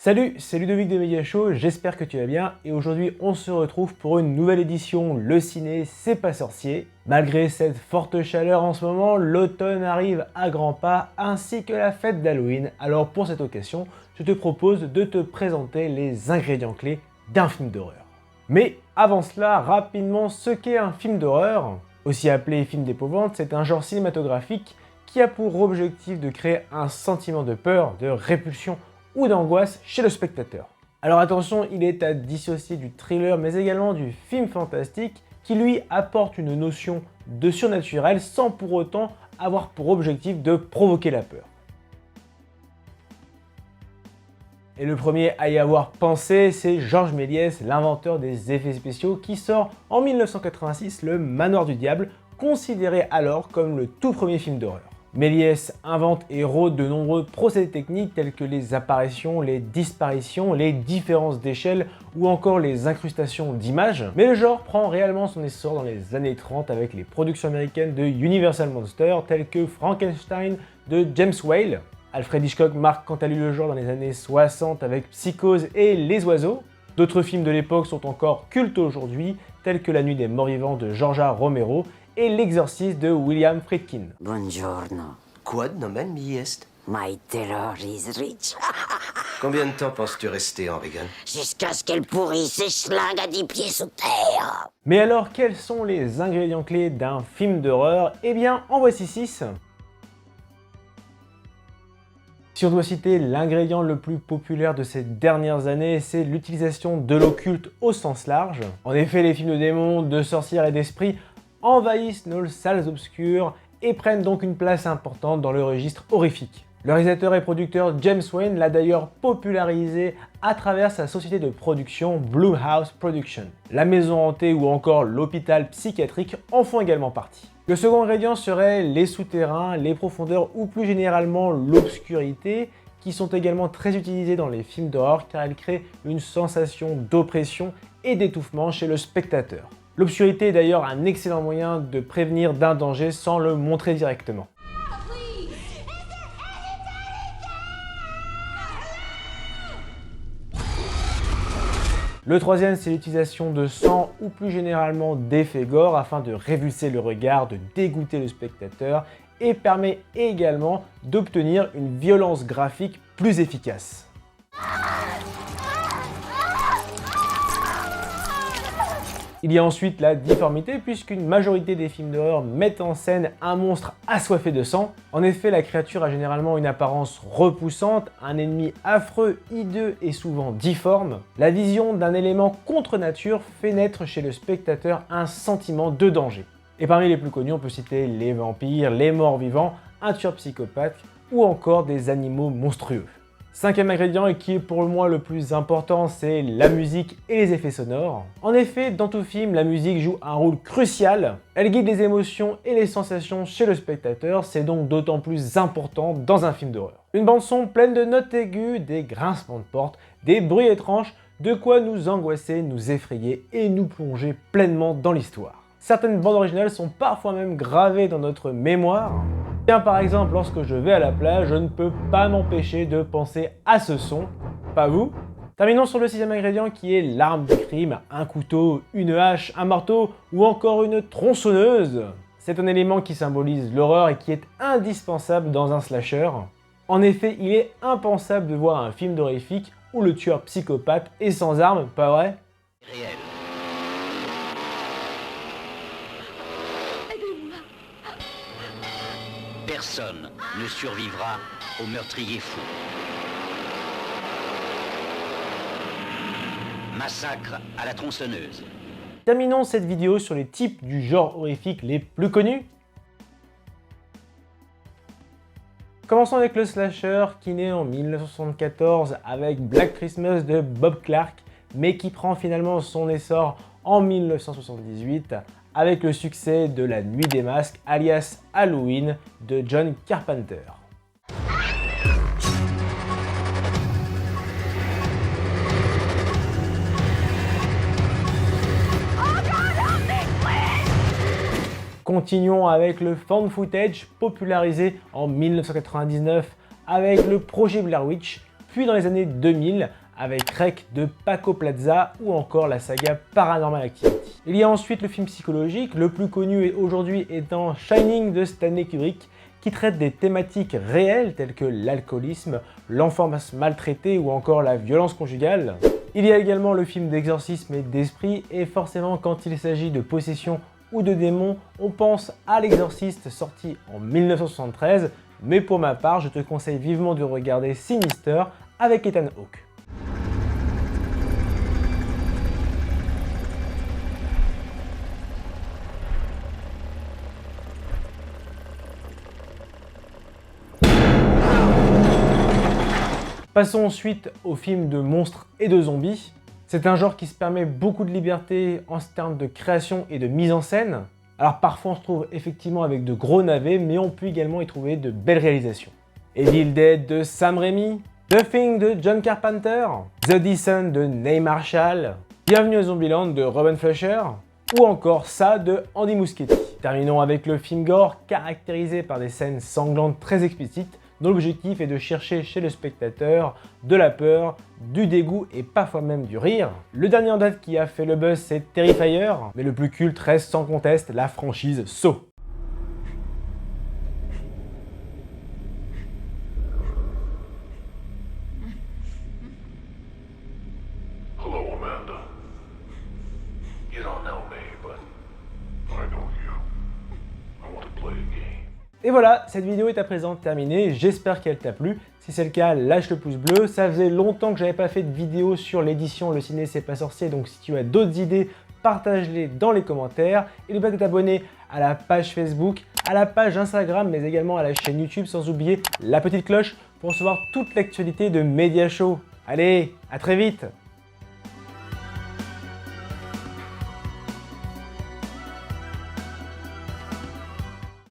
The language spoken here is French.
Salut, c'est Ludovic de Mediashow, j'espère que tu vas bien et aujourd'hui on se retrouve pour une nouvelle édition Le Ciné, c'est pas sorcier. Malgré cette forte chaleur en ce moment, l'automne arrive à grands pas ainsi que la fête d'Halloween. Alors pour cette occasion, je te propose de te présenter les ingrédients clés d'un film d'horreur. Mais avant cela, rapidement ce qu'est un film d'horreur. Aussi appelé film d'épouvante, c'est un genre cinématographique qui a pour objectif de créer un sentiment de peur, de répulsion ou d'angoisse chez le spectateur. Alors attention, il est à dissocier du thriller mais également du film fantastique qui lui apporte une notion de surnaturel sans pour autant avoir pour objectif de provoquer la peur. Et le premier à y avoir pensé, c'est Georges Méliès, l'inventeur des effets spéciaux, qui sort en 1986 Le Manoir du Diable, considéré alors comme le tout premier film d'horreur. Méliès invente et rôde de nombreux procédés techniques tels que les apparitions, les disparitions, les différences d'échelle ou encore les incrustations d'images. Mais le genre prend réellement son essor dans les années 30 avec les productions américaines de Universal Monsters telles que Frankenstein de James Whale. Alfred Hitchcock marque quant à lui le genre dans les années 60 avec Psychose et Les Oiseaux. D'autres films de l'époque sont encore cultes aujourd'hui tels que La Nuit des Morts Vivants de George Romero et L'Exorciste de William Friedkin. Buongiorno. Quod nomen mi est? My terror is rich. Combien de temps penses-tu rester en vegan? Jusqu'à ce qu'elle pourrisse et schlingue à 10 pieds sous terre. Mais alors, quels sont les ingrédients clés d'un film d'horreur? Eh bien, en voici 6. Si on doit citer l'ingrédient le plus populaire de ces dernières années, c'est l'utilisation de l'occulte au sens large. En effet, les films de démons, de sorcières et d'esprits envahissent nos salles obscures et prennent donc une place importante dans le registre horrifique. Le réalisateur et producteur James Wan l'a d'ailleurs popularisé à travers sa société de production Blumhouse Productions. La maison hantée ou encore l'hôpital psychiatrique en font également partie. Le second ingrédient serait les souterrains, les profondeurs ou plus généralement l'obscurité, qui sont également très utilisés dans les films d'horreur car elles créent une sensation d'oppression et d'étouffement chez le spectateur. L'obscurité est d'ailleurs un excellent moyen de prévenir d'un danger sans le montrer directement. Le troisième, c'est l'utilisation de sang ou plus généralement d'effets gore afin de révulser le regard, de dégoûter le spectateur et permet également d'obtenir une violence graphique plus efficace. Il y a ensuite la difformité puisqu'une majorité des films d'horreur mettent en scène un monstre assoiffé de sang. En effet, la créature a généralement une apparence repoussante, un ennemi affreux, hideux et souvent difforme. La vision d'un élément contre nature fait naître chez le spectateur un sentiment de danger. Et parmi les plus connus, on peut citer les vampires, les morts vivants, un tueur psychopathe ou encore des animaux monstrueux. Cinquième ingrédient et qui est pour moi le plus important, c'est la musique et les effets sonores. En effet, dans tout film, la musique joue un rôle crucial. Elle guide les émotions et les sensations chez le spectateur, c'est donc d'autant plus important dans un film d'horreur. Une bande-son pleine de notes aiguës, des grincements de porte, des bruits étranges, de quoi nous angoisser, nous effrayer et nous plonger pleinement dans l'histoire. Certaines bandes originales sont parfois même gravées dans notre mémoire. Bien, par exemple, lorsque je vais à la plage, je ne peux pas m'empêcher de penser à ce son. Pas vous? Terminons sur le sixième ingrédient qui est l'arme du crime, un couteau, une hache, un marteau ou encore une tronçonneuse. C'est un élément qui symbolise l'horreur et qui est indispensable dans un slasher. En effet, il est impensable de voir un film d'horrifique où le tueur psychopathe est sans arme, pas vrai? Réel. Personne ne survivra au meurtrier fou. Massacre à la tronçonneuse. Terminons cette vidéo sur les types du genre horrifique les plus connus. Commençons avec le slasher qui naît en 1974 avec Black Christmas de Bob Clark, mais qui prend finalement son essor en 1978 avec le succès de La Nuit des Masques, alias Halloween, de John Carpenter. Continuons avec le found footage popularisé en 1999 avec le projet Blair Witch, puis dans les années 2000 avec Rec de Paco Plaza ou encore la saga Paranormal Activity. Il y a ensuite le film psychologique, le plus connu aujourd'hui étant Shining de Stanley Kubrick, qui traite des thématiques réelles telles que l'alcoolisme, l'enfance maltraitée ou encore la violence conjugale. Il y a également le film d'exorcisme et d'esprit, et forcément quand il s'agit de possession ou de démons, on pense à L'Exorciste sorti en 1973, mais pour ma part, je te conseille vivement de regarder Sinister avec Ethan Hawke. Passons ensuite aux films de monstres et de zombies. C'est un genre qui se permet beaucoup de liberté en termes de création et de mise en scène. Alors parfois on se trouve effectivement avec de gros navets, mais on peut également y trouver de belles réalisations. Evil Dead de Sam Raimi, The Thing de John Carpenter, The Descent de Neil Marshall, Bienvenue à Zombieland de Robin Fleischer, ou encore Ça de Andy Muschietti. Terminons avec le film gore caractérisé par des scènes sanglantes très explicites, dont l'objectif est de chercher chez le spectateur de la peur, du dégoût et parfois même du rire. Le dernier en date qui a fait le buzz, c'est Terrifier, mais le plus culte reste sans conteste la franchise Saw. Hello, Amanda. You don't know me, but I know you. I want to play a game. Et voilà, cette vidéo est à présent terminée, j'espère qu'elle t'a plu. Si c'est le cas, lâche le pouce bleu. Ça faisait longtemps que j'avais pas fait de vidéo sur l'édition Le Ciné C'est Pas Sorcier, donc si tu as d'autres idées, partage-les dans les commentaires. Et n'oublie pas de t'abonner à la page Facebook, à la page Instagram, mais également à la chaîne YouTube, sans oublier la petite cloche pour recevoir toute l'actualité de Media Show. Allez, à très vite!